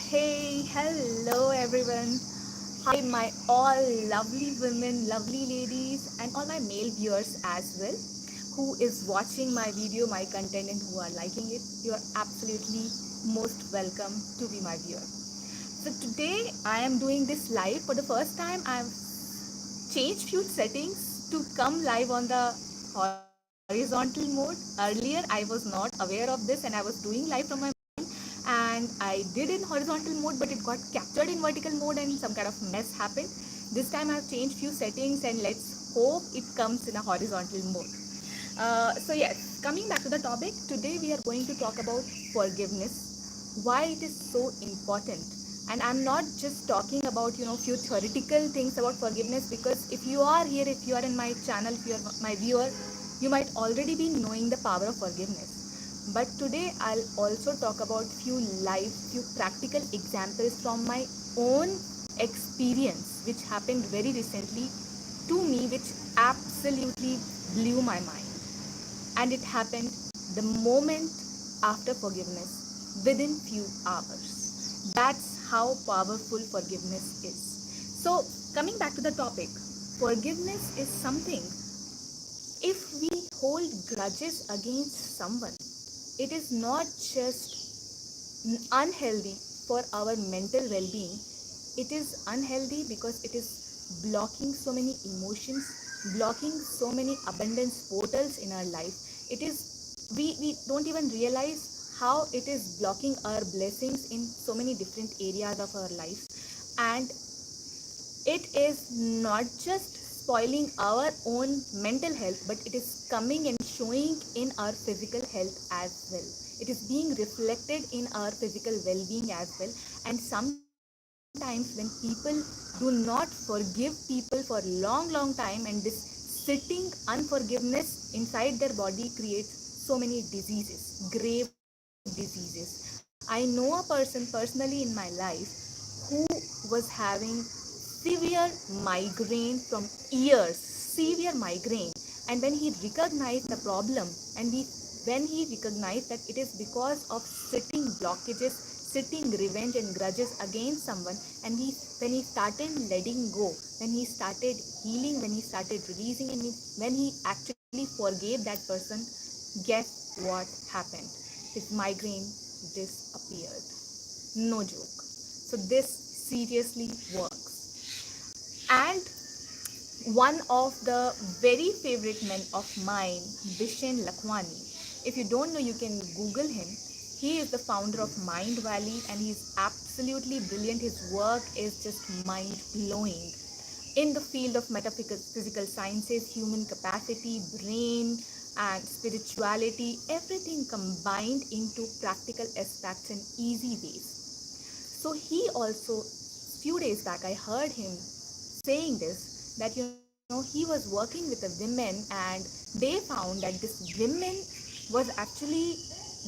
Hey, hello everyone. Hi, my all lovely women, lovely ladies, and all my male viewers as well who is watching my video, my content, and who are liking it. You are absolutely most welcome to be my viewer. So, today I am doing this live for the first time. I've changed few settings to come live on the horizontal mode. Earlier, I was not aware of this and I was doing live from my and I did in horizontal mode, but it got captured in vertical mode and some kind of mess happened. This time I've changed few settings and let's hope it comes in a horizontal mode. So yes, coming back to the topic, today we are going to talk about forgiveness, why it is so important. And I'm not just talking about few theoretical things about forgiveness, because if you are here, if you are in my channel, if you are my viewer, you might already be knowing the power of forgiveness. But today I'll also talk about few practical examples from my own experience, which happened very recently to me, which absolutely blew my mind. And it happened the moment after forgiveness, within few hours. That's how powerful forgiveness is. So, coming back to the topic, forgiveness is something. If we hold grudges against someone, it is not just unhealthy for our mental well-being. It is unhealthy because it is blocking so many emotions, blocking so many abundance portals in our life. It is, we don't even realize how it is blocking our blessings in so many different areas of our life. And it is not just spoiling our own mental health, but it is coming and showing in our physical health as well. It is being reflected in our physical well-being as well. And sometimes when people do not forgive people for long time, and this sitting unforgiveness inside their body creates so many diseases, grave diseases. I know a person personally in my life who was having severe migraine from years, severe migraine. And when he recognized the problem, and when he recognized that it is because of sitting blockages, sitting revenge and grudges against someone, and when he started letting go, when he started healing, when he started releasing, and when he actually forgave that person, guess what happened? His migraine disappeared. No joke. So this seriously works. And one of the very favorite men of mine, Vishen Lakhwani. If you don't know, you can Google him. He is the founder of Mind Valley and he's absolutely brilliant. His work is just mind blowing in the field of metaphysical sciences, human capacity, brain, and spirituality, everything combined into practical aspects in easy ways. So he also, few days back, I heard him saying this, that he was working with a women and they found that this women was actually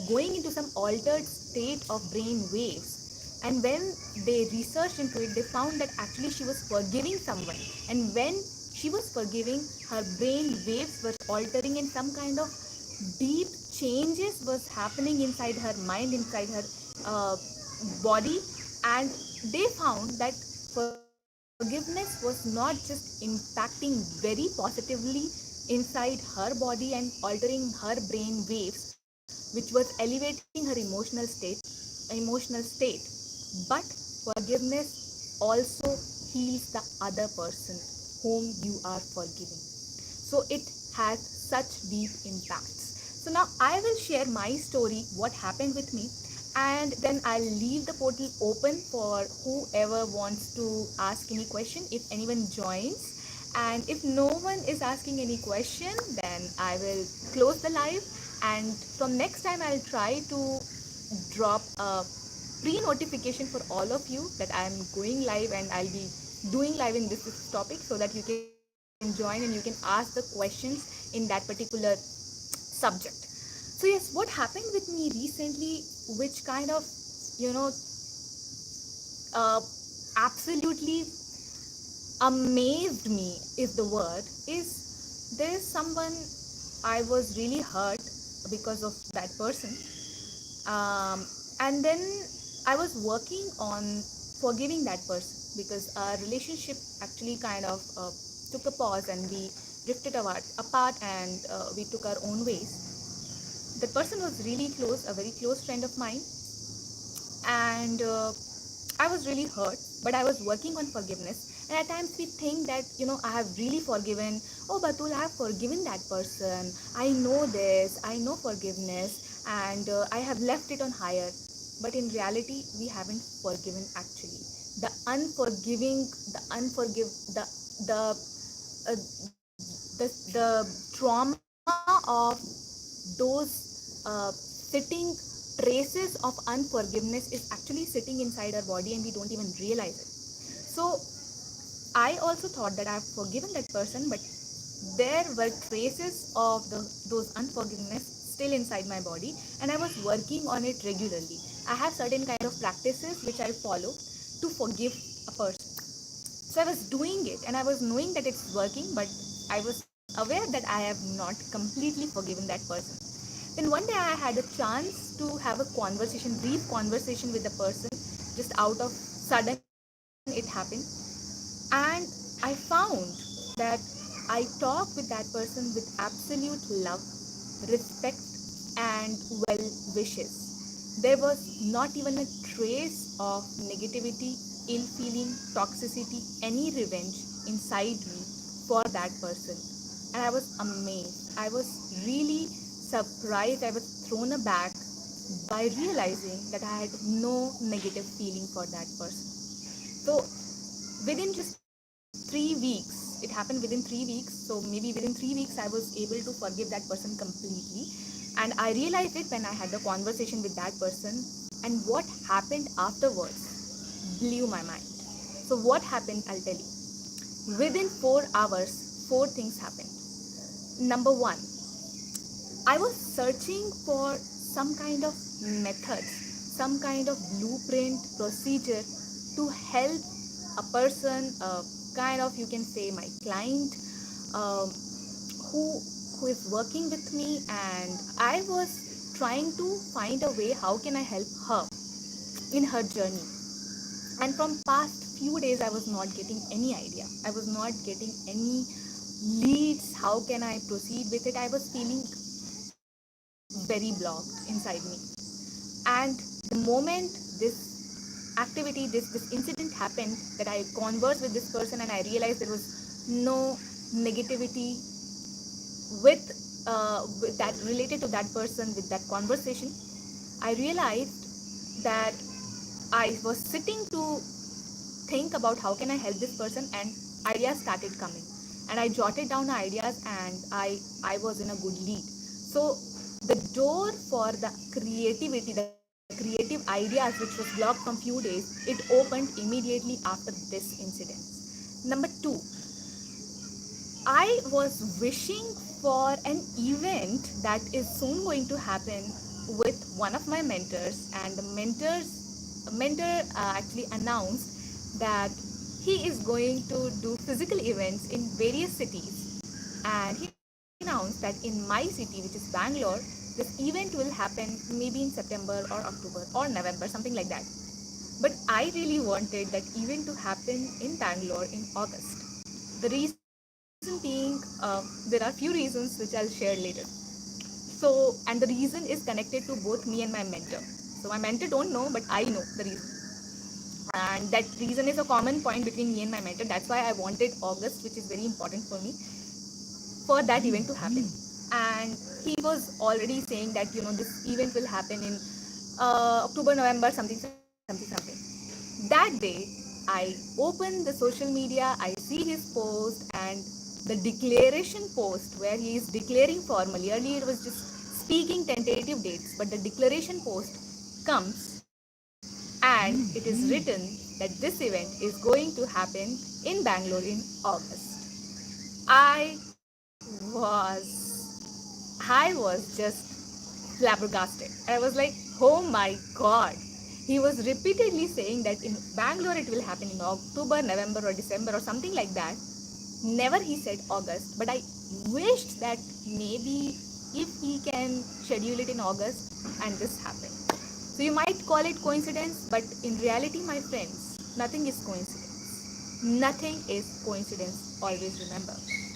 going into some altered state of brain waves. And when they researched into it, they found that actually she was forgiving someone. And when she was forgiving, her brain waves were altering and some kind of deep changes was happening inside her mind, inside her uh, body. And they found that forgiveness was not just impacting very positively inside her body and altering her brain waves, which was elevating her emotional state, but forgiveness also heals the other person whom you are forgiving. So it has such deep impacts. So now I will share my story, what happened with me, and then I'll leave the portal open for whoever wants to ask any question, if anyone joins. And if no one is asking any question, then I will close the live. And from next time, I'll try to drop a pre-notification for all of you that I'm going live and I'll be doing live in this topic, so that you can join and you can ask the questions in that particular subject. So yes, what happened with me recently, which kind of, you know, uh, absolutely amazed me is the word, is there's someone I was really hurt because of that person. And then I was working on forgiving that person because our relationship actually kind of took a pause and we drifted apart and we took our own ways. That person was really close, a very close friend of mine, and I was really hurt, but I was working on forgiveness. And at times we think that, I have really forgiven. Oh, Batul, I have forgiven that person. I know this, I know forgiveness, and I have left it on higher. But in reality, we haven't forgiven actually. The unforgiving, the unforgive, uh, the trauma of those sitting traces of unforgiveness is actually sitting inside our body and we don't even realize it. So I also thought that I've forgiven that person, but there were traces of those unforgiveness still inside my body, and I was working on it regularly. I have certain kind of practices which I follow to forgive a person. So I was doing it and I was knowing that it's working, but I was aware that I have not completely forgiven that person. Then one day I had a chance to have a conversation, brief conversation with the person, just out of sudden it happened. And I found that I talk with that person with absolute love, respect, and well wishes. There was not even a trace of negativity, ill feeling, toxicity, any revenge inside me for that person. And I was amazed. I was really surprised. I was thrown aback by realizing that I had no negative feeling for that person. So within just 3 weeks, it happened within 3 weeks, so maybe within 3 weeks I was able to forgive that person completely. And I realized it when I had the conversation with that person, and what happened afterwards blew my mind. So what happened, I'll tell you. Within 4 hours, 4 things happened. Number 1, I was searching for some kind of methods, some kind of blueprint procedure to help a person, kind of, you can say, my client, um, who who is working with me, and I was trying to find a way how can I help her in her journey. And from past few days I was not getting any idea. I was not getting any leads. How can I proceed with it? I was feeling very blocked inside me. And the moment this activity, this incident happened, that I conversed with this person and I realized there was no negativity with that related to that person, with that conversation. I realized that I was sitting to think about how can I help this person, and ideas started coming. And I jotted down ideas, and I was in a good lead. So the door for the creativity, the creative ideas which was blocked from few days, it opened immediately after this incident. Number 2, I was wishing for an event that is soon going to happen with one of my mentors, and the mentor actually announced that he is going to do physical events in various cities, and he announced that in my city, which is Bangalore, this event will happen maybe in September or October or November, something like that. But I really wanted that event to happen in Bangalore in August. The reason being, there are few reasons which I'll share later. So, and the reason is connected to both me and my mentor. So my mentor don't know, but I know the reason. And that reason is a common point between me and my mentor. That's why I wanted August, which is very important for me, for that event to happen. And he was already saying that, this event will happen in October, November, something. That day, I open the social media, I see his post, and the declaration post where he is declaring formally. Earlier it was just speaking tentative dates, but the declaration post comes and it is written that this event is going to happen in Bangalore in August. I was just flabbergasted. I was like, oh my god. He was repeatedly saying that in Bangalore it will happen in October, November, or December, or something like that. Never he said August, but I wished that maybe if he can schedule it in August, and this happened. So you might call it coincidence, but in reality, my friends, nothing is coincidence. Nothing is coincidence. Always remember.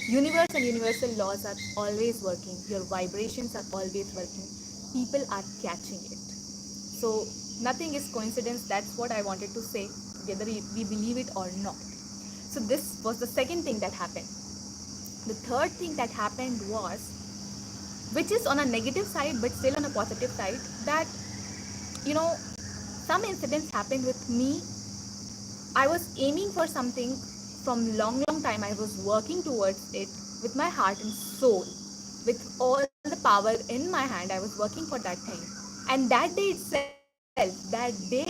Universe and universal laws are always working. Your vibrations are always working. People are catching it. So nothing is coincidence. That's what I wanted to say, whether we believe it or not. So this was the second thing that happened. The third thing that happened was, which is on a negative side but still on a positive side, that you know some incidents happened with me. I was aiming for something from long time. I was working towards it with my heart and soul, with all the power in my hand. I was working for that thing, and that day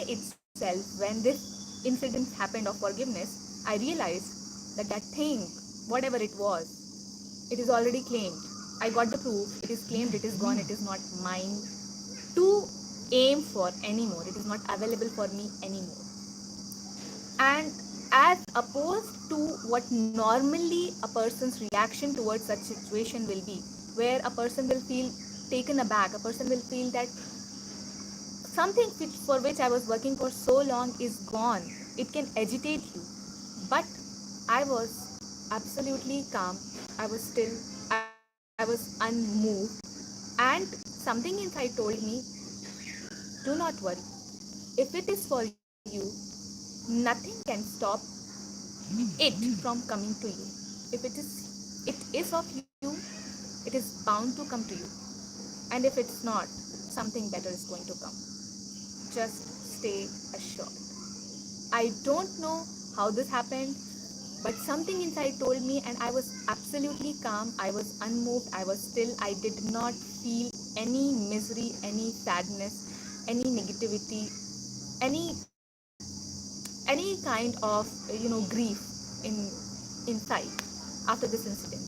itself when this incident happened of forgiveness, I realized that that thing, whatever it was, it is already claimed. I got the proof. It is claimed. It is gone. It is not mine to aim for anymore. It is not available for me anymore. And as opposed to what normally a person's reaction towards such situation will be, where a person will feel taken aback, a person will feel that something for which I was working for so long is gone. It can agitate you. But I was absolutely calm. I was still, I was unmoved. And something inside told me, do not worry. If it is for you, nothing can stop it from coming to you. If it is of you, it is bound to come to you. And if it's not, something better is going to come. Just stay assured. I don't know how this happened, but something inside told me, and I was absolutely calm. I was unmoved. I was still. I did not feel any misery, any sadness, any negativity, any kind of grief in inside after this incident,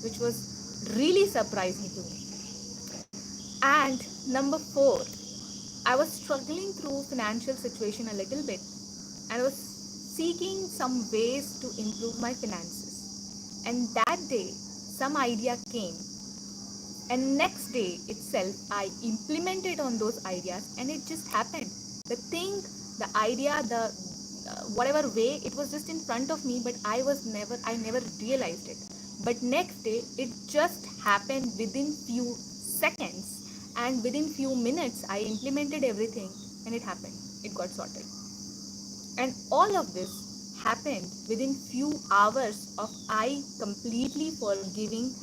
which was really surprising to me. And number four, I was struggling through financial situation a little bit, and I was seeking some ways to improve my finances. And that day, some idea came, and next day itself, I implemented on those ideas, and it just happened. The thing, the idea, the whatever way, it was just in front of me, but I never realized it. But next day, it just happened within few seconds, and within few minutes, I implemented everything, and it happened. It got sorted. And all of this happened within few hours of I completely forgiving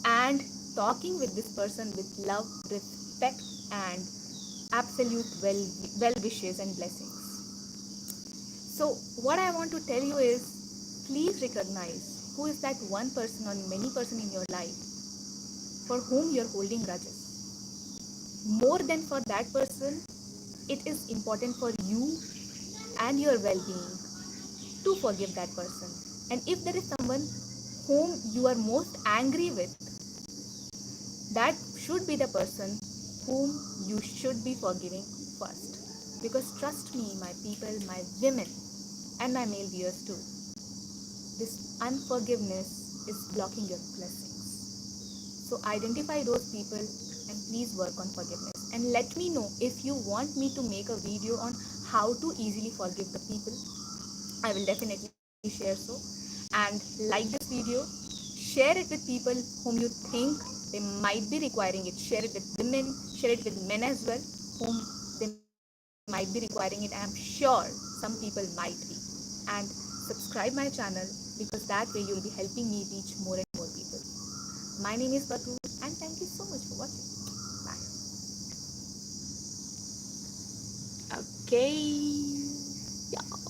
and talking with this person with love, respect, and absolute well wishes and blessings. So what I want to tell you is, please recognize who is that one person or many person in your life for whom you're holding grudges. More than for that person, it is important for you and your well-being to forgive that person. And if there is someone whom you are most angry with, that should be the person whom you should be forgiving first. Because trust me, my people, my women, and my male viewers too, this unforgiveness is blocking your blessings. So identify those people and please work on forgiveness. And let me know if you want me to make a video on how to easily forgive the people. I will definitely share so. And like this video, share it with people whom you think they might be requiring it. Share it with women, share it with men as well, whom they might be requiring it. I am sure some people might be. And subscribe my channel, because that way you'll be helping me reach more and more people. My name is Batu, and thank you so much for watching. Bye. Okay. Yeah.